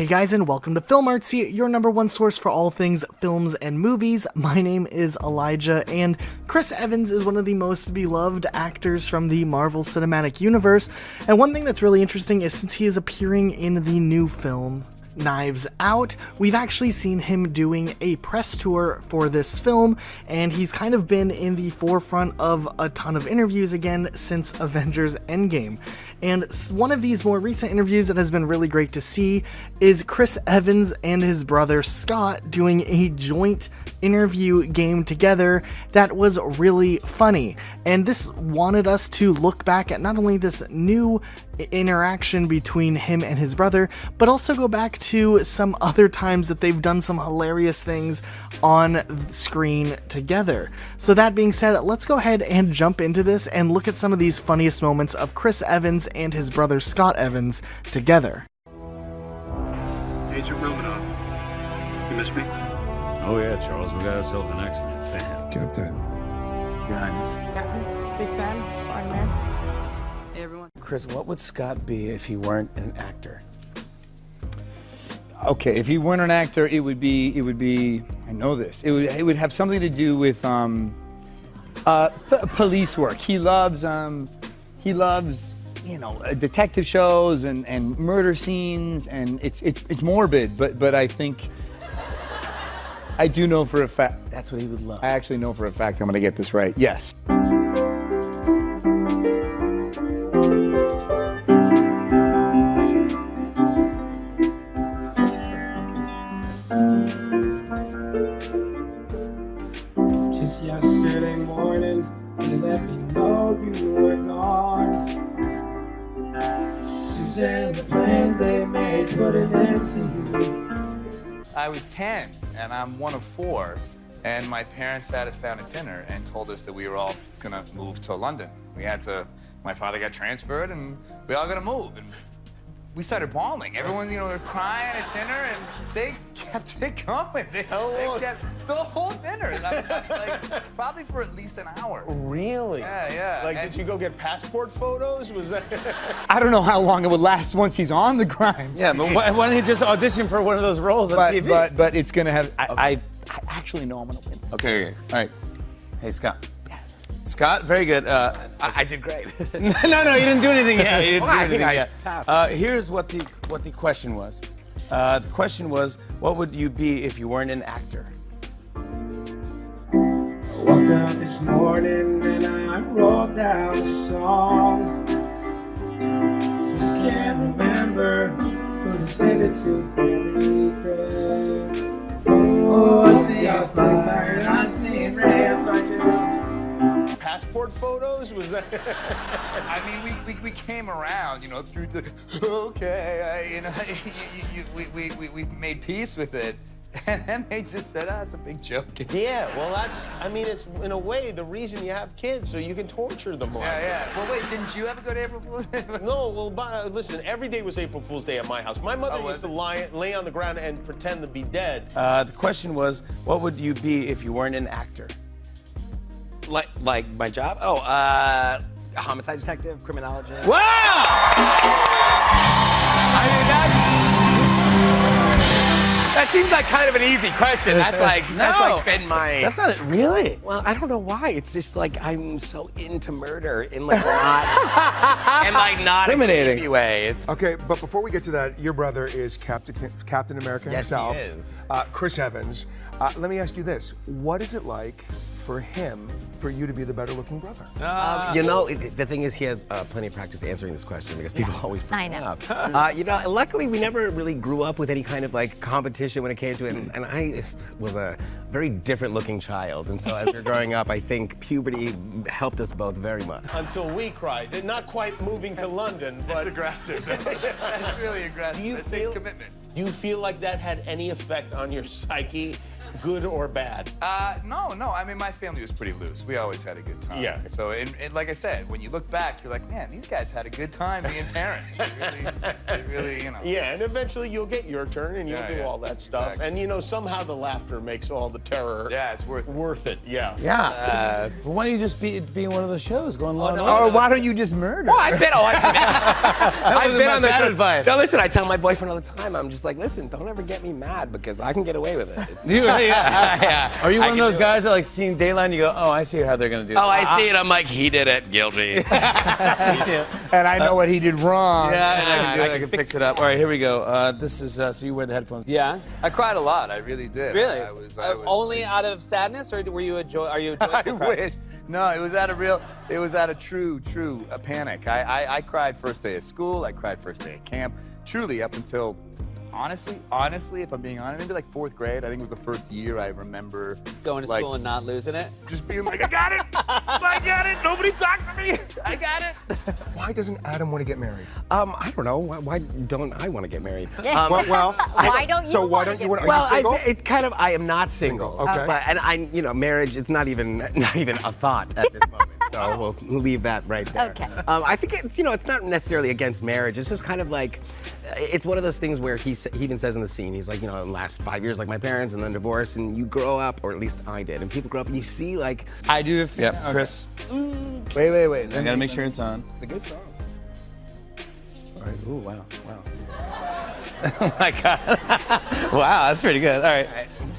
Hey guys, and welcome to Film Artsy, your #1 source for all things films and movies. My name is Elijah, and Chris Evans is one of the most beloved actors from the Marvel Cinematic Universe. And one thing that's really interesting is since he is appearing in the new film Knives Out, we've actually seen him doing a press tour for this film, and he's kind of been in the forefront of a ton of interviews again since Avengers Endgame. And one of these more recent interviews that has been really great to see is Chris Evans and his brother Scott doing a joint interview game together that was really funny. And this wanted us to look back at not only this new interaction between him and his brother, but also go back to some other times that they've done some hilarious things on screen together. So that being said, let's go ahead and jump into this and look at some of these funniest moments of Chris Evans and his brother Scott Evans together. Agent Romanoff, you miss me? Oh yeah, Charles, we got ourselves an X-Men fan. Captain. Your Highness. Captain, big fan, Spider-Man. Hey everyone. Chris, what would Scott be if he weren't an actor? Okay, if he weren't an actor, it would be, I know this, it would have something to do with police work. He loves, you know, detective shows and murder scenes, and it's morbid, but I think, I do know for a fact, that's what he would love. I actually know for a fact I'm gonna get this right, yes. Just yesterday morning, you let me know you were gone. Suzanne, the plans they made put an end to you. I was 10, and I'm one of 4, and my parents sat us down at dinner and told us that we were all gonna move to London. My father got transferred, and we all gonna move. And we started bawling. Everyone, you know, were crying at dinner, and they kept it going. They kept the whole dinner, like probably for at least an hour. Really? Yeah. Like, did you go get passport photos? Was that? I don't know how long it would last once he's on the Grimes. Yeah, but why don't you just audition for one of those roles on TV? But it's gonna have, I actually know I'm gonna win. Okay, all right. Hey, Scott. Yes. Scott, very good. I did great. no, you didn't do anything yet. You didn't Well, do I think anything I yet. Here's what the question was. The question was, what would you be if you weren't an actor? I walked out this morning and I wrote down a song. Just can't remember who to send it to, sorry, Chris. Oh, I see your fire, I see rain, I'm sorry too. Passport photos? Was that? I mean, we came around, you know, through the, okay, you know, we made peace with it. And then they just said, it's a big joke. Yeah, well, I mean, it's in a way the reason you have kids, so you can torture them more. Yeah. Well, wait, didn't you ever go to April Fool's Day? No, well, listen, every day was April Fool's Day at my house. My mother used to lay on the ground and pretend to be dead. The question was, what would you be if you weren't an actor? Like my job? Oh, a homicide detective, criminologist. Wow! I mean, That seems like kind of an easy question. That's like been my. that's not it, really? Well, I don't know why. It's just like I'm so into murder in like not in like not a Incriminating. creepy way. It's Okay, but before we get to that, your brother is Captain America Yes, he himself. is. Chris Evans. Let me ask you this: what is it like for you to be the better-looking brother? you know, the thing is, he has plenty of practice answering this question because people always bring I it know. up. You know, luckily we never really grew up with any kind of like competition when it came to it, and I was a very different-looking child, and so as we were growing up, I think puberty helped us both very much. Until we cried. They're not quite moving to London, but... That's aggressive. That's really aggressive. It takes commitment. Do you feel like that had any effect on your psyche, good or bad? No. I mean, my family was pretty loose. We always had a good time. Yeah. So, and like I said, when you look back, you're like, man, these guys had a good time being parents. They really, you know. Yeah, and eventually you'll get your turn and you'll do all that stuff. Exactly. And you know, somehow the laughter makes all the terror. Yeah, it's worth it. Yeah. Yeah. But why don't you just be in one of those shows going long? no. Or why don't you just murder? Well, I've been on wasn't the bad advice. No, listen, I tell my boyfriend all the time, I'm just just like, listen, don't ever get me mad because I can get away with it. Are you one of those guys that like seeing Dayline and you go, oh, I see how they're gonna do it. Oh, I see it. I'm like, he did it. Guilty. Me too. And I know what he did wrong. Yeah, and I can do it. I can fix it up. All right, here we go. This is so you wear the headphones. Yeah. I cried a lot. I really did. Really? I was only out of sadness, or were you are you a joyful I wish. No, it was out of true panic. I cried first day of school. I cried first day of camp. Truly, up until, honestly, if I'm being honest, maybe like 4th grade. I think it was the first year I remember going to school and not losing it. Just being like, I got it. I got it. Nobody talks to me. I got it. Why doesn't Adam want to get married? I don't know. Why don't I want to get married? Well, why don't you? So why don't you want? Are Well, you single? I am not single. Okay. But marriage is not even a thought at this moment. So we'll leave that right there. Okay. I think it's not necessarily against marriage. It's just kind of like, it's one of those things where he even says in the scene, he's like, in the last 5 years, like my parents, and then divorce, and you grow up, or at least I did, and people grow up, and you see like. I do the thing. Yep, Chris. Wait. I gotta make sure it's on. It's a good song. All right. Ooh, wow. Oh my God. Wow, that's pretty good. All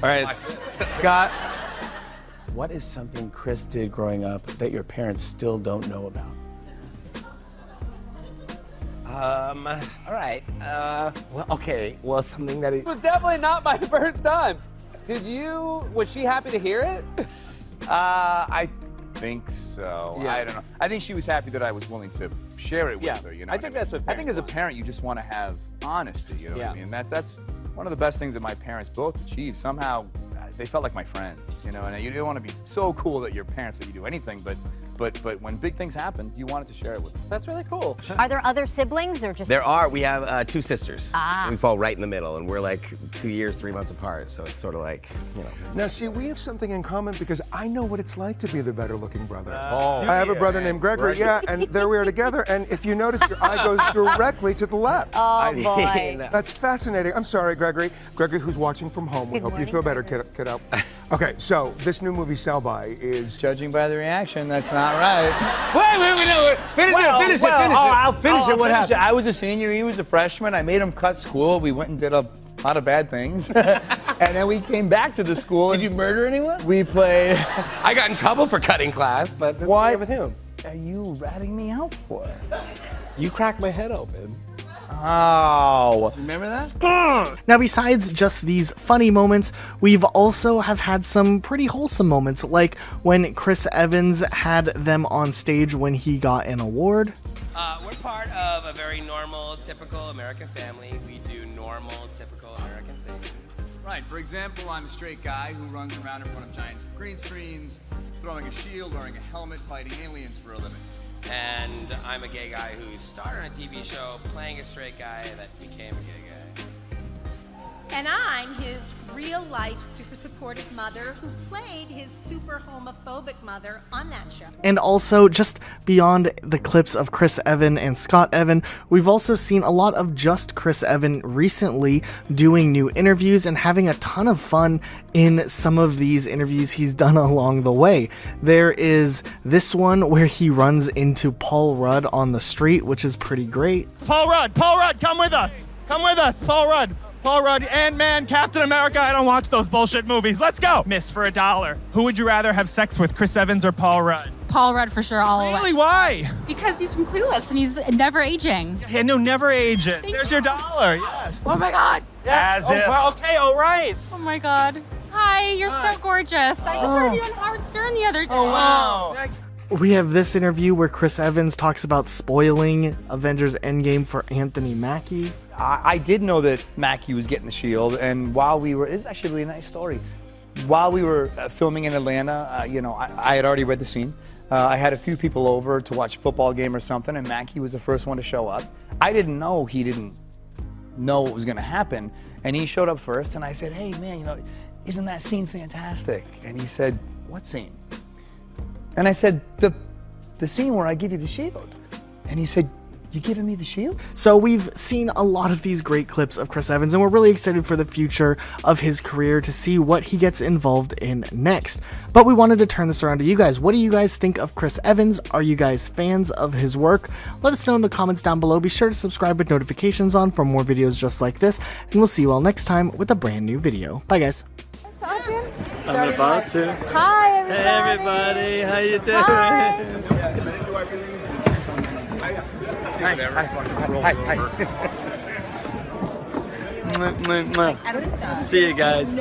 right, Scott. What is something Chris did growing up that your parents still don't know about? All right. Well, something that It was definitely not my first time. Was she happy to hear it? I think so. Yeah. I don't know. I think she was happy that I was willing to share it with Yeah. her. I think that's what I think as a parents want. parent, you just want to have honesty. You know what I mean? That's one of the best things that my parents both achieved. Somehow, they felt like my friends. And you don't want to be so cool that your parents let you do anything, but when big things happen, you wanted to share it with them. That's really cool. Are there other siblings or just? There are. We have 2 sisters. Ah. We fall right in the middle, and we're like 2 years, 3 months apart. So it's sort of like, Now, see, we have something in common because I know what it's like to be the better-looking brother. Oh. I have a brother named Gregory, and there we are together, and if you notice, your eye goes directly to the left. Oh boy. That's fascinating. I'm sorry, Gregory. Gregory, who's watching from home, we Good hope you morning, feel better, Gregory. kiddo. Okay, so this new movie, Sell By, is... Judging by the reaction, that's not right. Wait, finish it. I'll finish it. What happened? I was a senior, he was a freshman. I made him cut school. We went and did a lot of bad things. And then we came back to the school. Did you murder anyone? We played. I got in trouble for cutting class, but this What? is with him. Are you ratting me out for? You cracked my head open. Oh. Remember that? Now, besides just these funny moments, we've also have had some pretty wholesome moments, like when Chris Evans had them on stage when he got an award. We're part of a very normal, typical American family. We do normal, typical American things. Right. For example, I'm a straight guy who runs around in front of giant green screens, throwing a shield, wearing a helmet, fighting aliens for a living. And I'm a gay guy who started on a TV show playing a straight guy that became a gay guy. And I'm his real-life super supportive mother who played his super homophobic mother on that show. And also, just beyond the clips of Chris Evans and Scott Evans, we've also seen a lot of just Chris Evans recently doing new interviews and having a ton of fun in some of these interviews he's done along the way. There is this one where he runs into Paul Rudd on the street, which is pretty great. Paul Rudd, come with us. Come with us, Paul Rudd. Paul Rudd, Ant-Man, Captain America. I don't watch those bullshit movies. Let's go. Miss for $1. Who would you rather have sex with, Chris Evans or Paul Rudd? Paul Rudd for sure, all the way. Really? Why? Because he's from Clueless and he's never aging. Yeah, no, never aging. There's your $1. Yes. Oh my God. As if. Well, okay, all right. Oh my God. Hi, you're so gorgeous. I just heard you on Howard Stern the other day. Oh, wow. We have this interview where Chris Evans talks about spoiling Avengers Endgame for Anthony Mackie. I did know that Mackie was getting the shield, and while we were, this is actually a really nice story. While we were filming in Atlanta, I had already read the scene. I had a few people over to watch a football game or something, and Mackie was the first one to show up. I didn't know he didn't know what was going to happen, and he showed up first, and I said, hey, man, isn't that scene fantastic? And he said, what scene? And I said, the scene where I give you the shield. And he said, You giving me the shield? So we've seen a lot of these great clips of Chris Evans, and we're really excited for the future of his career to see what he gets involved in next. But we wanted to turn this around to you guys. What do you guys think of Chris Evans? Are you guys fans of his work? Let us know in the comments down below. Be sure to subscribe with notifications on for more videos just like this, and we'll see you all next time with a brand new video. Bye guys. I'm about to. Hi, everybody. Hey, everybody. How you doing? Hi. See you guys.